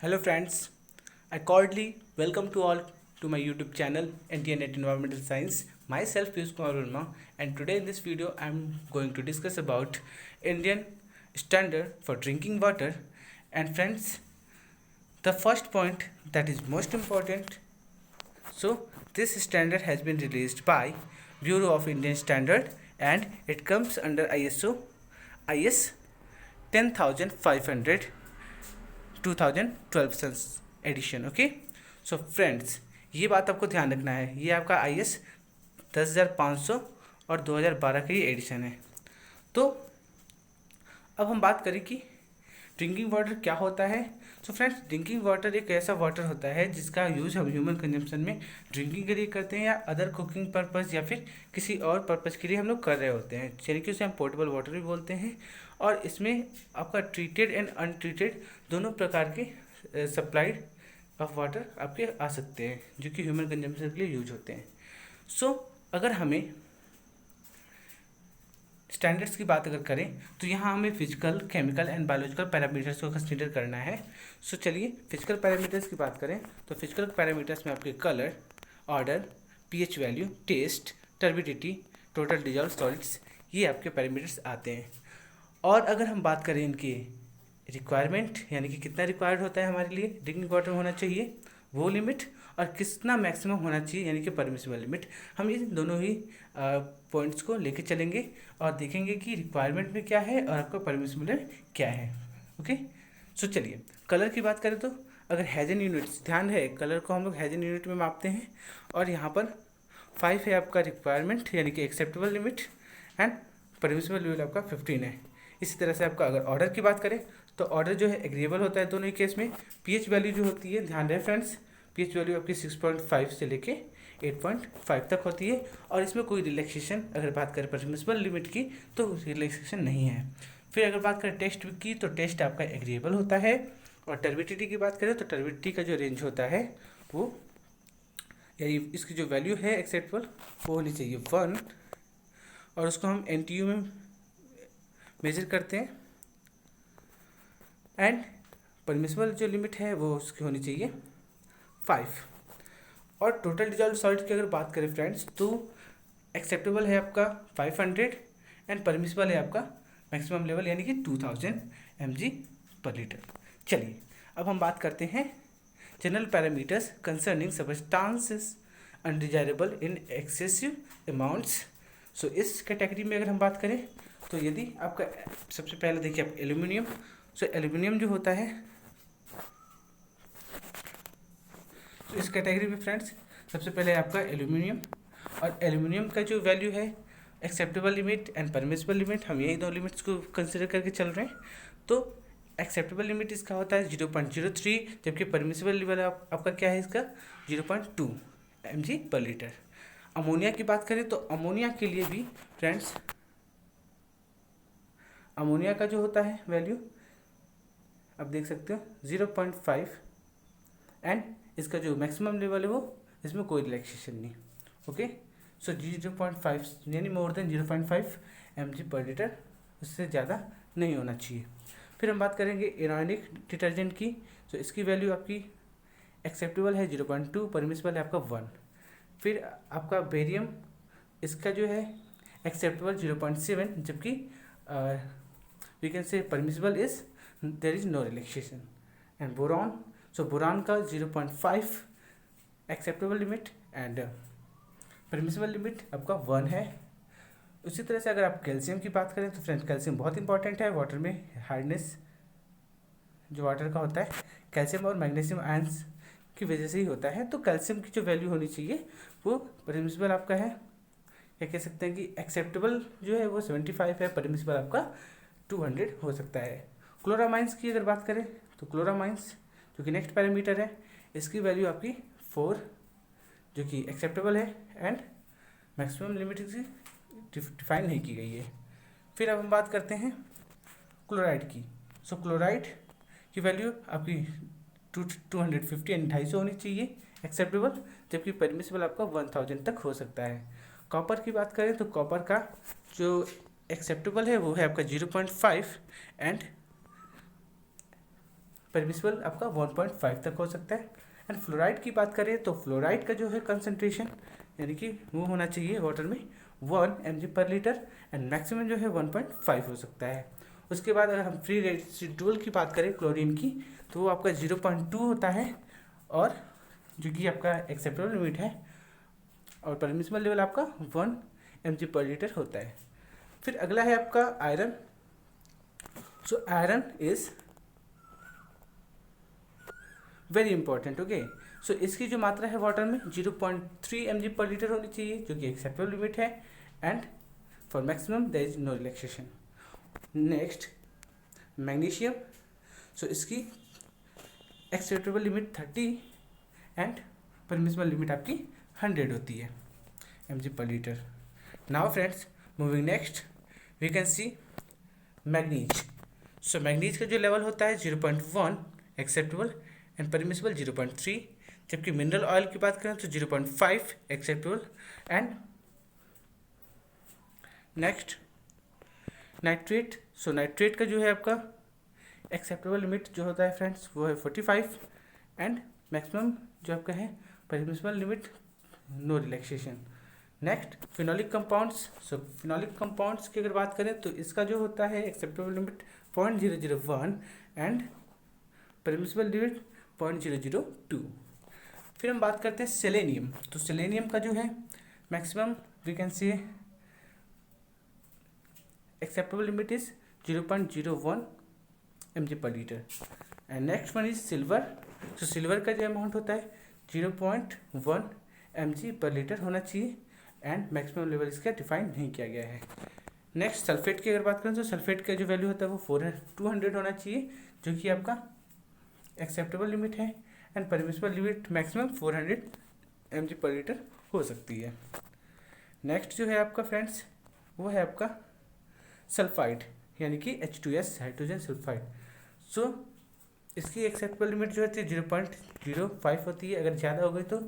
Hello friends, I cordially welcome to all to my YouTube channel NTNet Environmental Science. Myself Piyush Kumar Verma, and today in this video I am going to discuss about Indian standard for drinking water. And friends, the first point that is most important. So this standard has been released by Bureau of Indian Standard and it comes under ISO IS 10500 2012 edition. Okay, so friends, ये बात आपको ध्यान रखना है, ये आपका IS 10,500 और 2012 का ये एडिशन है। तो अब हम बात करें कि ड्रिंकिंग वाटर क्या होता है। सो फ्रेंड्स, ड्रिंकिंग वाटर एक ऐसा वाटर होता है जिसका यूज़ हम ह्यूमन कंजम्पशन में ड्रिंकिंग के लिए करते हैं या अदर कुकिंग पर्पज़ या फिर किसी और पर्पज़ के लिए हम लोग कर रहे होते हैं, यानी कि उसे हम पोर्टेबल वाटर भी बोलते हैं। और इसमें आपका ट्रीटेड एंड अनट्रीटेड दोनों प्रकार के सप्लाइड ऑफ वाटर आपके आ सकते हैं जो कि ह्यूमन कंजम्पशन के लिए यूज होते हैं। सो अगर हमें स्टैंडर्ड्स की बात अगर करें तो यहाँ हमें physical, chemical and biological parameters को कंसीडर करना है। सो चलिए फिजिकल पैरामीटर्स की बात करें तो फिजिकल पैरामीटर्स में आपके colour, odour, pH value, taste, turbidity, total dissolved solids, ये आपके पैरामीटर्स आते हैं। और अगर हम बात करें इनके रिक्वायरमेंट, यानी कि कितना रिक्वायर्ड होता है हमारे लिए ड्रिंकिंग वाटर होना चाहिए, वो लिमिट, और कितना मैक्सिमम होना चाहिए यानी कि परमिसिबल लिमिट, हम ये दोनों ही पॉइंट्स को लेके चलेंगे और देखेंगे कि रिक्वायरमेंट में क्या है और आपका परमिसिबल लिमिट क्या है। ओके, सो चलिए कलर की बात करें तो अगर हेजन यूनिट्स, ध्यान है कलर को हम लोग हेजन यूनिट में मापते हैं और यहाँ पर 5 है आपका रिक्वायरमेंट यानी कि acceptable limit and permissible limit आपका 15 है। इसी तरह से आपका अगर ऑर्डर की बात करें तो ऑर्डर जो है एग्रीएबल होता है दोनों ही केस में। पीएच वैल्यू जो होती है, ध्यान रहे फ्रेंड्स, पीएच वैल्यू आपकी 6.5 से लेके 8.5 तक होती है और इसमें कोई रिलैक्सेशन, अगर बात करें परमिसिबल लिमिट की तो रिलैक्सेशन नहीं है। फिर अगर बात करें टेस्ट की तो टेस्ट आपका एग्रीएबल होता है। और टर्बिडिटी की बात करें तो टर्बिडिटी का जो रेंज होता है वो, यानी इसकी जो वैल्यू है एक्सेप्टेबल वो होनी चाहिए 1, और उसको हम NTU में मेजर करते हैं। एंड परमिसिबल जो लिमिट है वो उसकी होनी चाहिए 5। और टोटल डिजॉल्व सॉल्ट की अगर बात करें फ्रेंड्स तो एक्सेप्टेबल है आपका 500 एंड परमिसिबल है आपका मैक्सिमम लेवल यानी कि 2000 mg/लीटर। चलिए अब हम बात करते हैं general parameters concerning substances undesirable in excessive amounts. So इस कैटेगरी में अगर हम बात करें तो यदि आपका सबसे पहले देखिए आप एल्यूमिनियम। सो एल्यूमिनियम जो होता है, तो इस कैटेगरी में फ्रेंड्स सबसे पहले आपका एल्यूमिनियम, और एल्यूमिनियम का जो वैल्यू है acceptable limit and permissible limit, हम यही दो लिमिट्स को कंसिडर करके चल रहे हैं। तो एक्सेप्टेबल लिमिट इसका होता है 0.03, जबकि परमिसिबल लेवल आपका क्या है इसका 0.2 mg/लीटर। अमोनिया की बात करें तो अमोनिया के लिए भी फ्रेंड्स, अमोनिया का जो होता है वैल्यू आप देख सकते हो 0.5 एंड इसका जो मैक्सिमम लेवल है वो, इसमें कोई रिलैक्सेशन नहीं। ओके, सो 0.5 यानी मोर देन 0.5 mg/लीटर, उससे ज़्यादा नहीं होना चाहिए। फिर हम बात करेंगे इनऑर्गेनिक डिटर्जेंट की। तो इसकी वैल्यू आपकी एक्सेप्टेबल है 0.2, परमिसिबल है आपका 1। फिर आपका बेरियम, इसका जो है एक्सेप्टेबल 0.7, जबकि we can say permissible is there is no relaxation. And boron, so boron का 0.5 acceptable limit and permissible limit आपका 1 है। उसी तरह से अगर आप कैल्शियम की बात करें तो फ्रेंड्स कैल्शियम बहुत इंपॉर्टेंट है वाटर में, हार्डनेस जो वाटर का होता है कैल्शियम और मैग्नीशियम आयंस की वजह से ही होता है। तो कैल्शियम की जो वैल्यू होनी चाहिए वो परमिसिबल आपका है, या कह सकते हैं कि एक्सेप्टेबल जो है वो 75 है, परमिसिबल आपका 200 हो सकता है। क्लोरामाइंस की अगर बात करें तो क्लोरामाइंस जो कि नेक्स्ट पैरामीटर है, इसकी वैल्यू आपकी 4 जो कि एक्सेप्टेबल है एंड मैक्सिमम लिमिट डिफाइन नहीं की गई है। फिर अब हम बात करते हैं क्लोराइड की। सो क्लोराइड की वैल्यू आपकी 250 एंड 250 होनी चाहिए एक्सेप्टेबल, जबकि परमिसिबल आपका 1000 तक हो सकता है। कॉपर की बात करें तो कॉपर का जो एक्सेप्टेबल है वो है आपका 0.5 एंड परमिसिबल आपका 1.5 तक हो सकता है। एंड फ्लोराइड की बात करें तो फ्लोराइड का जो है कंसनट्रेशन यानी कि वो होना चाहिए वाटर में 1 mg/लीटर एंड मैक्सिमम जो है 1.5 हो सकता है। उसके बाद अगर हम फ्री रेसिडुअल की बात करें क्लोरीन की तो वो आपका 0.2 होता है और जो कि आपका एक्सेप्टेबल लिमिट है, और परमिसिबल लेवल आपका 1 mg/लीटर होता है। फिर अगला है आपका iron. So iron is very important. Okay, so इसकी जो मात्रा है वाटर में 0.3 mg/लीटर होनी चाहिए जो कि एक्सेप्टेबल लिमिट है, and for maximum there is no relaxation. Next magnesium. So इसकी acceptable limit 30 and permissible limit आपकी 100 होती है mg/लीटर। Now friends, moving next we can see manganese. So manganese का जो लेवल होता है 0.1 एक्सेप्टेबल एंड परमिसिबल 0.3, जबकि मिनरल ऑयल की बात करें तो 0.5 acceptable and next nitrate. So nitrate का जो है आपका एक्सेप्टेबल लिमिट जो होता है फ्रेंड्स वो है 45 एंड मैक्सिमम जो आपका है permissible limit no relaxation. Next phenolic compounds. So phenolic compounds की अगर बात करें तो इसका जो होता है acceptable limit 0.001 and permissible limit 0.002। फिर हम बात करते हैं सेलेनियम। तो सेलेनियम का जो है maximum we can say acceptable limit is 0.01 mg/लीटर। And next one is silver. तो सिल्वर का जो अमाउंट होता है 0.1 mg/लीटर होना चाहिए एंड मैक्सिमम लेवल इसका डिफाइन नहीं किया गया है। नेक्स्ट सल्फेट की अगर बात करें तो सल्फेट का जो वैल्यू होता है वो 200 होना चाहिए जो कि आपका एक्सेप्टेबल लिमिट है एंड परमिसिबल लिमिट मैक्सिमम 400 mg/लीटर हो सकती है। नेक्स्ट जो है आपका फ्रेंड्स वो है आपका सल्फाइड यानी कि H2S हाइड्रोजन सल्फाइड। सो इसकी एक्सेप्टेबल लिमिट जो है 0.05 होती है। अगर ज़्यादा हो गई तो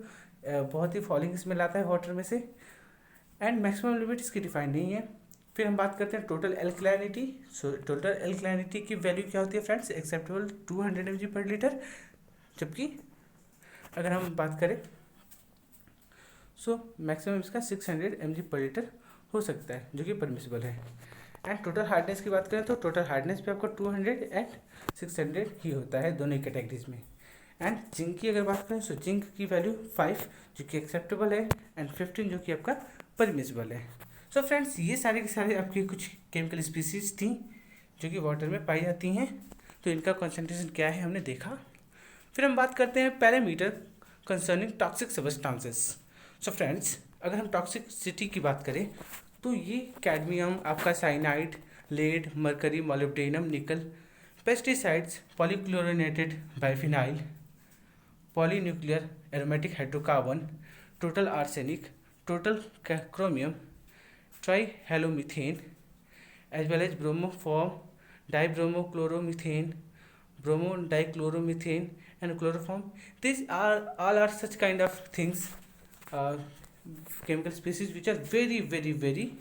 बहुत ही फॉलिंग स्मेल आता है वाटर में से एंड मैक्सिमम लिमिट इसकी डिफाइन नहीं है। फिर हम बात करते हैं टोटल एल्कलाइनिटी। सो टोटल एल्कलाइनिटी की वैल्यू क्या होती है फ्रेंड्स, एक्सेप्टेबल 200 mg/लीटर, जबकि अगर हम बात करें सो मैक्सिमम इसका 600 mg/लीटर हो सकता है जो कि परमिसिबल है। एंड टोटल हार्डनेस की बात करें तो टोटल हार्डनेस भी आपका 200 एंड 600 ही होता है दोनों ही कैटेगरीज में। एंड जिंक की अगर बात करें तो जिंक की वैल्यू 5 जो कि एक्सेप्टेबल है एंड 15 जो कि आपका परमिसिबल है। सो फ्रेंड्स ये सारे के सारे आपकी कुछ केमिकल स्पीसीज थी जो कि वाटर में पाई जाती हैं, तो इनका कॉन्सेंट्रेशन क्या है हमने देखा। फिर हम बात करते हैं पैरामीटर कंसर्निंग टॉक्सिक सब्सटेंसेस। सो फ्रेंड्स अगर हम टॉक्सिसिटी की बात करें तो ये कैडमियम, आपका cyanide, lead, mercury, molybdenum, nickel, pesticides, polychlorinated biphenyl, polynuclear aromatic hydrocarbon, total arsenic, total chromium, trihalomethane, as well as bromoform, dibromochloromethane, bromodichloromethane and chloroform. These are all are such kind of things, chemical species which are very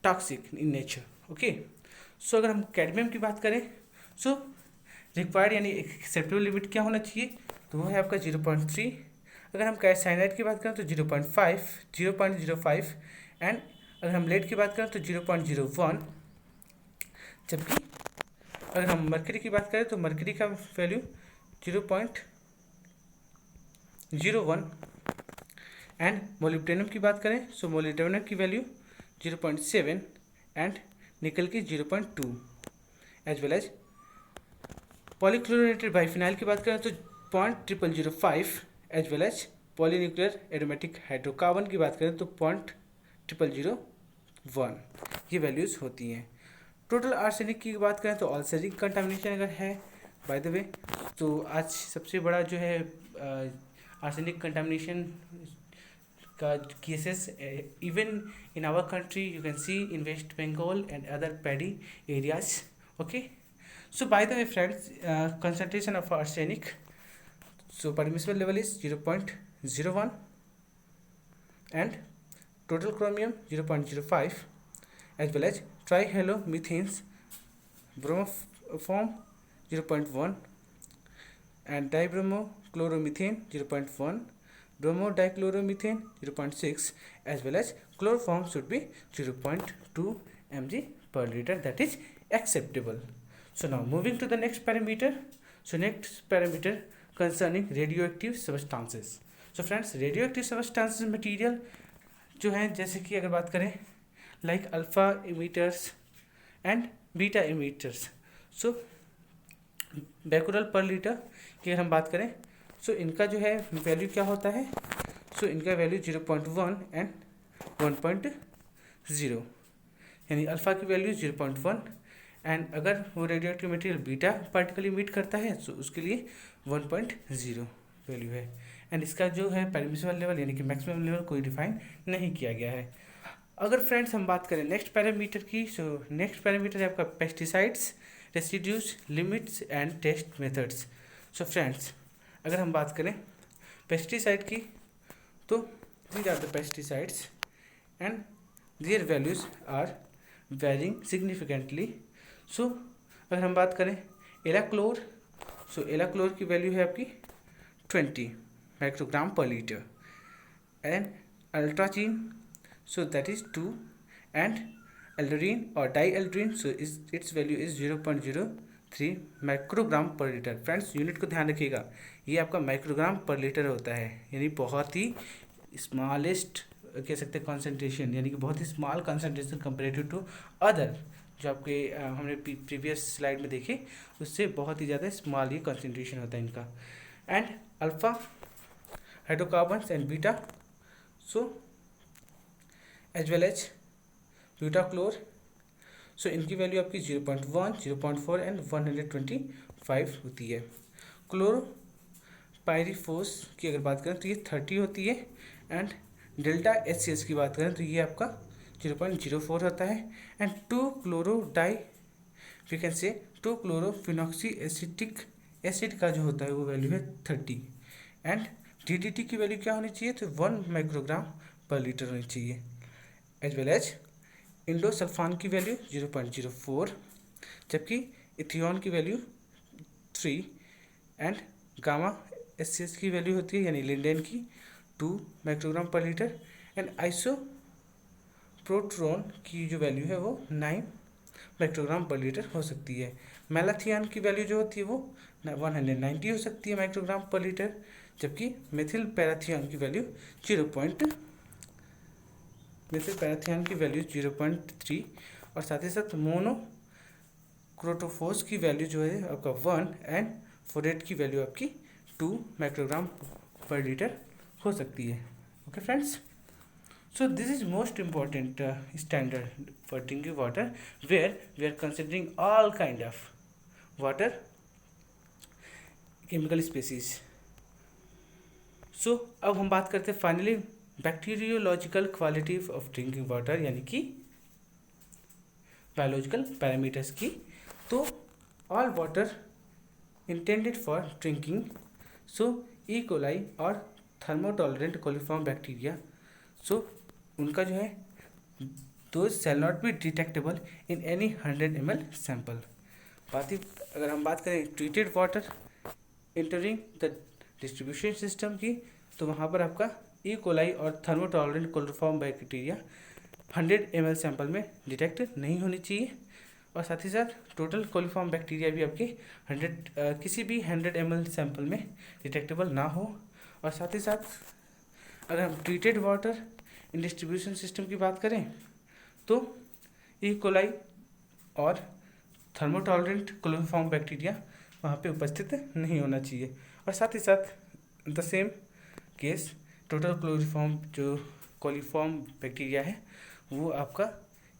toxic in nature. Okay, so अगर हम cadmium की बात करें so required यानी acceptable limit क्या होना चाहिए तो वो है आपका 0.3। अगर हम साइनाइड की बात करें तो 0.05 एंड अगर हम लेड की बात करें तो 0.01, जबकि अगर हम मरकरी की बात करें तो मरकरी का वैल्यू 0.01 एंड मोलिब्डेनम की बात करें सो मोलिब्डेनम की वैल्यू 0.7 एंड निकल की 0.2, as well as polychlorinated biphenyl की बात करें तो 0.0005, as well as polynuclear aromatic hydrocarbon की बात करें तो 0.001 ये वैल्यूज़ होती हैं। टोटल आर्सेनिक की बात करें तो आर्सेनिक कंटामिनेशन अगर है बाय द वे तो आज सबसे बड़ा जो है आर्सेनिक कंटामिनेशन का cases even in our country you can see in West Bengal and other paddy areas. Okay, so by the way friends concentration of arsenic, so permissible level is 0.01 and total chromium 0.05 as well as trihalomethane, bromoform 0.1 and dibromochloromethane 0.1, bromodichloromethane 0.6, as well as chloroform should be 0.2 mg per liter, that is acceptable. So now moving to the next parameter. So next parameter concerning radioactive substances. So friends, radioactive substances material जो हैं, जैसे कि अगर बात करें like alpha emitters and beta emitters, so becquerel per litre की अगर हम बात करें, सो इनका जो है वैल्यू क्या होता है, सो इनका वैल्यू 0.1 एंड 1.0, यानी अल्फ़ा की वैल्यू 0.1 एंड अगर वो radioactive material beta particle emit करता है तो उसके लिए 1.0 वैल्यू है। एंड इसका जो है परमिसिबल लेवल यानी कि मैक्सिमम लेवल कोई डिफाइन नहीं किया गया है। अगर फ्रेंड्स हम बात करें नेक्स्ट पैरामीटर की, सो नेक्स्ट पैरामीटर है आपका pesticides, residues, limits and test methods. So friends, अगर हम बात करें पेस्टिसाइड की, तो these are the pesticides and their values are varying significantly. So अगर हम बात करें एलाक्लोर, सो एलाक्लोर की वैल्यू है आपकी 20 microgram per litre and atrazine, so that is 2 and aldrin और dieldrin, so its value is 0.03 microgram per litre. Friends unit को ध्यान रखिएगा, ये आपका माइक्रोग्राम पर लीटर होता है, यानी बहुत ही स्मॉलेस्ट कह सकते हैं कॉन्सेंट्रेशन, यानी कि बहुत ही small concentration comparative to other जो आपके हमने प्रीवियस स्लाइड में देखे, उससे बहुत ही ज़्यादा स्मॉल ही कॉन्सेंट्रेशन होता है इनका। And alpha hydrocarbons and beta, so as well as butachlor, so इनकी वैल्यू आपकी 0.1, 0.4 एंड 125 होती है। क्लोरोपाइरीफोस की अगर बात करें तो ये 30 होती है एंड डेल्टा HCl की बात करें तो ये आपका 0.04 होता है and 2 chloro di we can say 2 क्लोरोफिनॉक्सी acetic acid का जो होता है वो वैल्यू है 30 एंड DDT की वैल्यू क्या होनी चाहिए, तो 1 माइक्रोग्राम पर लीटर होनी चाहिए। एज वेल एज इंडोसल्फान की वैल्यू 0.04, जबकि इथियोन की वैल्यू 3 एंड गामा HCl की वैल्यू होती है यानी लिंडेन की 2 माइक्रोग्राम पर लीटर एंड आइसोप्रोट्रोन की जो वैल्यू है वो 9 माइक्रोग्राम पर लीटर हो सकती है। मैलाथियन की वैल्यू जो होती है वो 190 हो सकती है माइक्रोग्राम पर लीटर, जबकि मेथिल पैराथियन की वैल्यू 0.3 और साथ ही साथ मोनो क्रोटोफोस की वैल्यू जो है आपका 1 एंड फोरेट की वैल्यू आपकी 2 माइक्रोग्राम पर लीटर हो सकती है। Okay friends, so this is most important standard for drinking water where we are considering all kind of water chemical species. So अब हम बात करते हैं finally bacteriological quality of drinking water यानी कि बायोलॉजिकल पैरामीटर्स की। तो all water intended for drinking, so E coli और थर्मोटॉलरेंट कोलिफॉर्म बैक्टीरिया, सो उनका जो है those shall not be detectable in any 100 ml sample. अगर हम बात करें treated water entering the distribution system की, तो वहाँ पर आपका ई कोलाई और thermotolerant coliform bacteria 100 ml sample में डिटेक्ट नहीं होनी चाहिए और साथ ही साथ टोटल कोलिफॉर्म बैक्टीरिया भी आपके किसी भी 100 ml सैंपल में डिटेक्टेबल ना हो। और साथ ही साथ अगर हम treated water in distribution system की बात करें तो ई कोलाई और थर्मोटॉलरेंट कोलिफॉर्म बैक्टीरिया वहाँ पे उपस्थित नहीं होना चाहिए। और साथ ही साथ the same case total coliform bacteria है वो आपका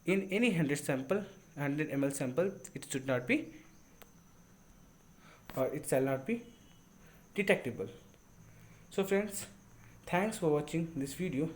in any 100 ml sample it should not be और it shall not be detectable. So friends, thanks for watching this video.